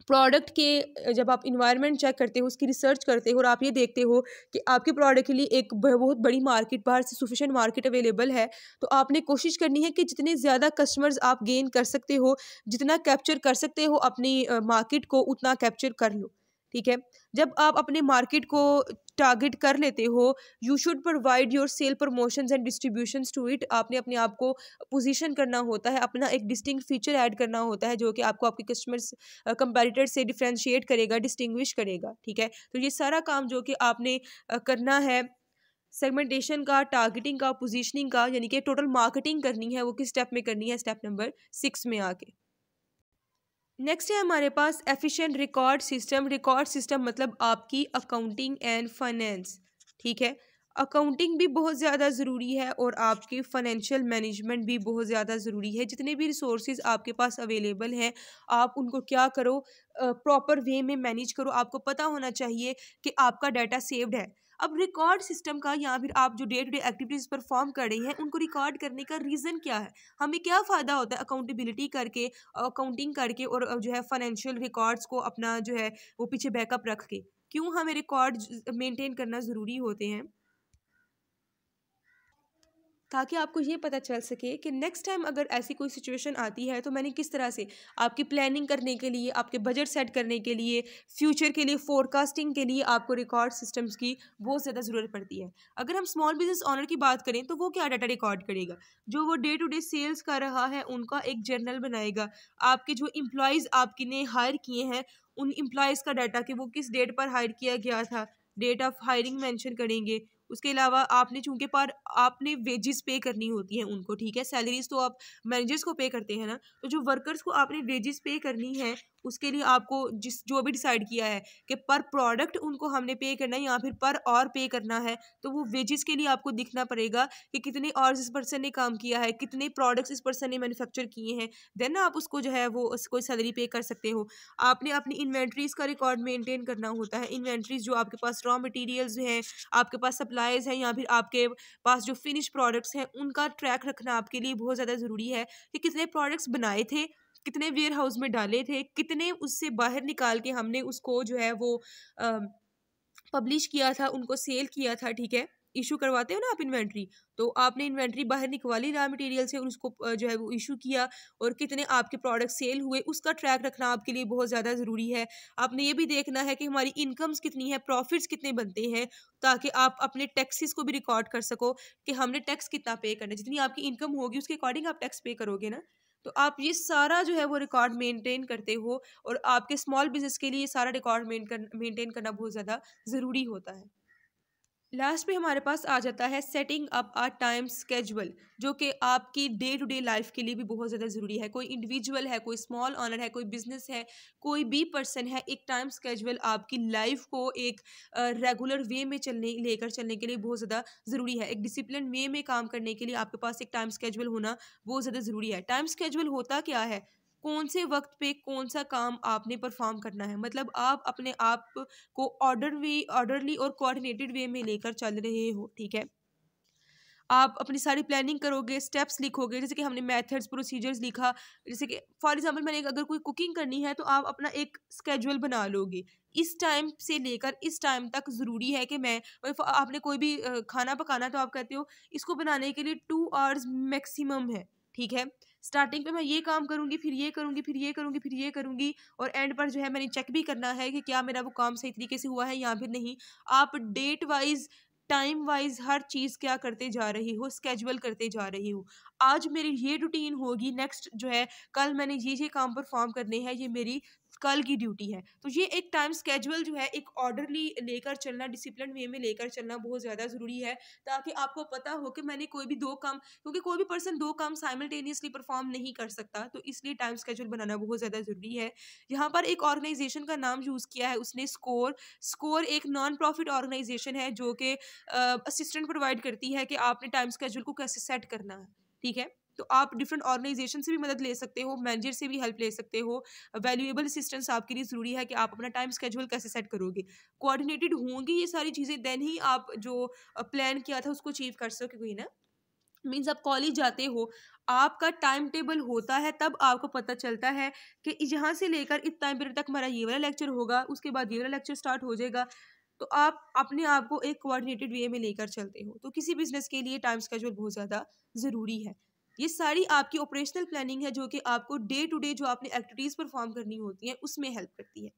प्रोडक्ट के जब आप इन्वायरमेंट चेक करते हो, उसकी रिसर्च करते हो और आप ये देखते हो कि आपके प्रोडक्ट के लिए एक बहुत बड़ी मार्केट, बाहर से सफिशिएंट मार्केट अवेलेबल है, तो आपने कोशिश करनी है कि जितने ज़्यादा कस्टमर्स आप गेन कर सकते हो, जितना कैप्चर कर सकते हो अपनी मार्केट को, उतना कैप्चर कर लो, ठीक है। जब आप अपने मार्केट को टारगेट कर लेते हो, you should provide your sale promotions and distributions to it. आपने अपने आप को पोजीशन करना होता है, अपना एक डिस्टिंक्ट फीचर ऐड करना होता है जो कि आपको आपके कस्टमर्स कंपैरेटर से डिफरेंशिएट करेगा, डिस्टिंग्विश करेगा, ठीक है। तो ये सारा काम जो कि आपने करना है, सेगमेंटेशन का, टारगेटिंग का, पोजीशनिंग का, यानी कि टोटल मार्केटिंग करनी है, वो किस स्टेप में करनी है, स्टेप नंबर 6 में आके। नेक्स्ट है हमारे पास efficient record system. Record system मतलब आपकी अकाउंटिंग एंड फाइनेंस, ठीक है। अकाउंटिंग भी बहुत ज़्यादा ज़रूरी है और आपकी फाइनेंशियल मैनेजमेंट भी बहुत ज़्यादा ज़रूरी है। जितने भी रिसोर्सेज आपके पास अवेलेबल हैं, आप उनको क्या करो, प्रॉपर वे में मैनेज करो। आपको पता होना चाहिए कि आपका डाटा सेव्ड है। अब रिकॉर्ड सिस्टम का, या फिर आप जो day to day activities perform कर रहे हैं उनको रिकॉर्ड करने का रीज़न क्या है, हमें क्या फ़ायदा होता है अकाउंटेबिलिटी करके, अकाउंटिंग करके, और जो है फाइनेंशियल रिकॉर्ड्स को अपना जो है वो पीछे बैकअप रख के, क्यों हमें रिकॉर्ड मेंटेन करना ज़रूरी होते हैं, ताकि आपको ये पता चल सके कि नेक्स्ट टाइम अगर ऐसी कोई सिचुएशन आती है तो मैंने किस तरह से आपकी प्लानिंग करने के लिए, आपके बजट सेट करने के लिए, फ्यूचर के लिए, फोरकास्टिंग के लिए आपको रिकॉर्ड सिस्टम्स की बहुत ज़्यादा ज़रूरत पड़ती है। अगर हम स्मॉल बिजनेस ऑनर की बात करें तो वो क्या डाटा रिकॉर्ड करेगा, जो वो डे टू डे सेल्स कर रहा है उनका एक जर्नल बनाएगा। आपके जो एम्प्लॉयज़ आपके ने हायर किए हैं उन एम्प्लॉयज़ का डाटा, कि वो किस डेट पर हायर किया गया था, डेट ऑफ हायरिंग मेंशन करेंगे। उसके अलावा आपने चूंकि पर आपने वेजेस पे करनी होती हैं उनको, ठीक है। सैलरीज तो आप मैनेजर्स को पे करते हैं ना, तो जो वर्कर्स को आपने वेजेस पे करनी है, उसके लिए आपको जो भी डिसाइड किया है कि पर प्रोडक्ट उनको हमने पे करना है या फिर पर और पे करना है, तो वो वेजेस के लिए आपको दिखना पड़ेगा कि कितने और इस पर्सन ने काम किया है, कितने प्रोडक्ट्स इस पर्सन ने मैन्युफैक्चर किए हैं, देन आप उसको जो है वो कोई सैलरी पे कर सकते हो। आपने अपनी इन्वेंट्रीज का रिकॉर्ड मेंटेन करना होता है। इन्वेंट्रीज जो आपके पास रॉ मटेरियल्स हैं, आपके पास सप्लाईज हैं, या फिर आपके पास जो फिनिश प्रोडक्ट्स हैं, उनका ट्रैक रखना आपके लिए बहुत ज़्यादा ज़रूरी है कि कितने प्रोडक्ट्स बनाए थे, कितने वेयर हाउस में डाले थे, कितने उससे बाहर निकाल के हमने उसको जो है वो पब्लिश किया था, उनको सेल किया था, ठीक है। इशू करवाते हो ना आप इन्वेंट्री, तो आपने इन्वेंट्री बाहर निकवाली रॉ मटेरियल से और उसको जो है वो इशू किया, और कितने आपके प्रोडक्ट सेल हुए, उसका ट्रैक रखना आपके लिए बहुत ज़्यादा ज़रूरी है। आपने ये भी देखना है कि हमारी इनकम्स कितनी है, प्रॉफिट्स कितने बनते हैं, ताकि आप अपने टैक्सेस को भी रिकॉर्ड कर सको कि हमने टैक्स कितना पे करना है। जितनी आपकी इनकम होगी उसके अकॉर्डिंग आप टैक्स पे करोगे ना। तो आप ये सारा जो है वो रिकॉर्ड मेंटेन करते हो, और आपके स्मॉल बिजनेस के लिए सारा रिकॉर्ड मेंटेन करना बहुत ज़्यादा ज़रूरी होता है। लास्ट में हमारे पास आ जाता है setting up a time schedule, जो कि आपकी डे टू डे लाइफ के लिए भी बहुत ज़्यादा ज़रूरी है। कोई इंडिविजुअल है, कोई स्मॉल ऑनर है, कोई बिजनेस है, कोई भी पर्सन है, एक टाइम स्केजुअल आपकी लाइफ को एक रेगुलर वे में लेकर चलने के लिए बहुत ज़्यादा ज़रूरी है। एक डिसिप्लिन वे में काम करने के लिए आपके पास एक टाइम स्केजुअल होना बहुत ज़्यादा ज़रूरी है। टाइम स्केजुअल होता क्या है, कौन से वक्त पे कौन सा काम आपने परफॉर्म करना है, मतलब आप अपने आप को ऑर्डरली और कोऑर्डिनेटेड वे में लेकर चल रहे हो, ठीक है। आप अपनी सारी प्लानिंग करोगे, स्टेप्स लिखोगे, जैसे कि हमने मेथड्स प्रोसीजर्स लिखा। जैसे कि फॉर एग्जांपल मैंने अगर कोई कुकिंग करनी है तो आप अपना एक स्केड्यूल बना लोगे, इस टाइम से लेकर इस टाइम तक ज़रूरी है कि मैं आपने कोई भी खाना पकाना, तो आप कहते हो इसको बनाने के लिए 2 आवर्स मैक्सिमम है, ठीक है। स्टार्टिंग पे मैं ये काम करूंगी, फिर ये करूंगी, फिर ये करूंगी, फिर ये करूंगी, और एंड पर जो है मैंने चेक भी करना है कि क्या मेरा वो काम सही तरीके से हुआ है या फिर नहीं। आप डेट वाइज, टाइम वाइज हर चीज़ क्या करते जा रही हो, स्केजुअल करते जा रही हो। आज मेरी ये रूटीन होगी, नेक्स्ट जो है कल मैंने ये काम परफॉर्म करने हैं, ये मेरी कल की ड्यूटी है। तो ये एक टाइम स्केड्यूल जो है एक ऑर्डरली लेकर चलना, डिसिप्लिन वे में लेकर चलना बहुत ज़्यादा ज़रूरी है, ताकि आपको पता हो कि मैंने कोई भी 2 काम, क्योंकि कोई भी पर्सन 2 काम साइमल्टेनियसली परफॉर्म नहीं कर सकता, तो इसलिए टाइम स्केड्यूल बनाना बहुत ज़्यादा ज़रूरी है। यहाँ पर एक ऑर्गेनाइजेशन का नाम यूज़ किया है उसने, स्कोर। स्कोर एक नॉन प्रॉफिट ऑर्गेनाइजेशन है जो कि असिस्टेंट प्रोवाइड करती है कि आपने टाइम स्केड्यूल को कैसे सेट करना है, ठीक है? तो आप डिफरेंट ऑर्गेनाइजेशन से भी मदद ले सकते हो, मैनेजर से भी हेल्प ले सकते हो। वैल्यूएबल असिस्टेंस आपके लिए ज़रूरी है कि आप अपना टाइम स्केड्यूल कैसे सेट करोगे। कोऑर्डिनेटेड होंगी ये सारी चीज़ें, देन ही आप जो प्लान किया था उसको अचीव कर सकोगे ना। मीन्स आप कॉलेज जाते हो, आपका टाइम टेबल होता है, तब आपको पता चलता है कि यहाँ से लेकर इस टाइम पीरियड तक हमारा ये वाला लेक्चर होगा, उसके बाद ये वाला लेक्चर स्टार्ट हो जाएगा। तो आप अपने आप को एक कोऑर्डिनेटेड वे में लेकर चलते हो। तो किसी बिजनेस के लिए टाइम स्केड्यूल बहुत ज़्यादा ज़रूरी है। ये सारी आपकी ऑपरेशनल प्लानिंग है जो कि आपको डे टू डे जो आपने एक्टिविटीज़ परफॉर्म करनी होती हैं उसमें हेल्प करती है।